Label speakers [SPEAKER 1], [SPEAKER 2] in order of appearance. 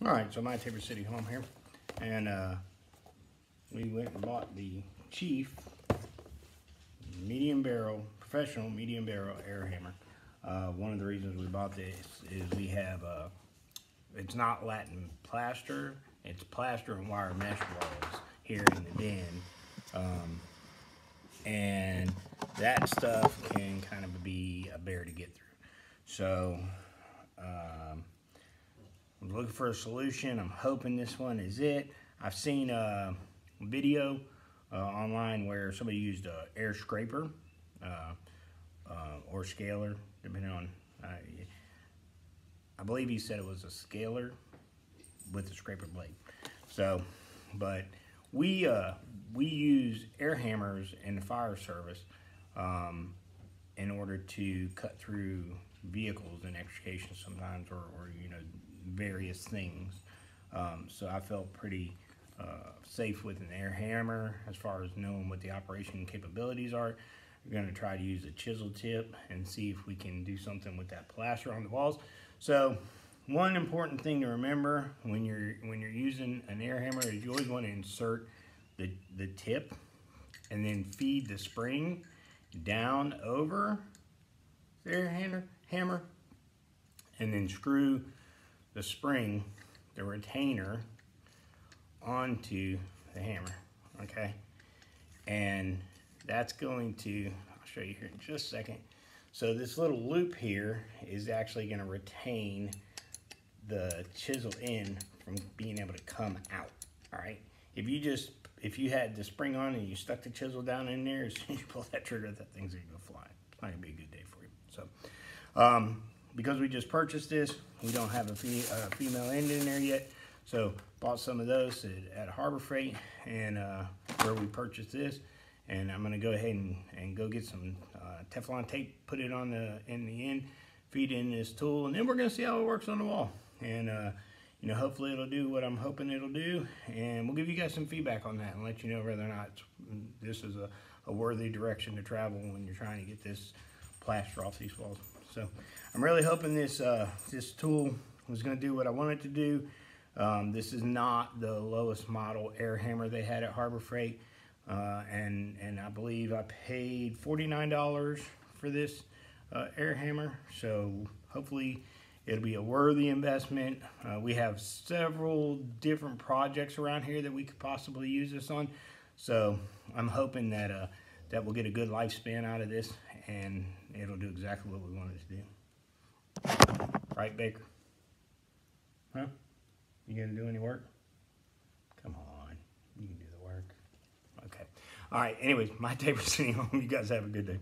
[SPEAKER 1] All right, so my Tabor City home here, and we went and bought the Chief medium barrel, professional medium barrel air hammer. One of the reasons we bought this is we have, it's not Latin plaster, it's plaster and wire mesh walls here in the den. And that stuff can kind of be a bear to get through. So, I'm looking for a solution. I'm hoping this one is it. I've seen a video online where somebody used an air scraper or scaler, depending on, I believe he said it was a scaler with a scraper blade. So, but we use air hammers in the fire service in order to cut through vehicles and extrication sometimes, or you know, various things. So I felt pretty safe with an air hammer as far as knowing what the operation capabilities are. We're going to try to use a chisel tip and see if we can do something with that plaster on the walls. So one important thing to remember when you're using an air hammer is you always want to insert the tip and then feed the spring down over the air hammer, and then screw the spring, the retainer, onto the hammer, okay? And that's going to, I'll show you here in just a second. So this little loop here is actually gonna retain the chisel end from being able to come out, all right? If you had the spring on and you stuck the chisel down in there, as soon as you pull that trigger, that thing's gonna go flying. It's not gonna be a good day for you. So, because we just purchased this, we don't have a female end in there yet. So bought some of those at Harbor Freight, and where we purchased this. And I'm gonna go ahead and go get some Teflon tape, put it on in the end, feed in this tool, and then we're gonna see how it works on the wall. And you know, hopefully it'll do what I'm hoping it'll do, and we'll give you guys some feedback on that and let you know whether or not this is a worthy direction to travel when you're trying to get this plaster off these walls. So I'm really hoping this this tool was going to do what I wanted to do. This is not the lowest model air hammer they had at Harbor Freight, and I believe I paid $49 for this air hammer. So hopefully it'll be a worthy investment. We have several different projects around here that we could possibly use this on. So I'm hoping that that we'll get a good lifespan out of this, and it'll do exactly what we wanted to do. Right, Baker? Huh? You gonna do any work? Come on, you can do the work. Okay. All right, anyways, my Tabor City home. You guys have a good day.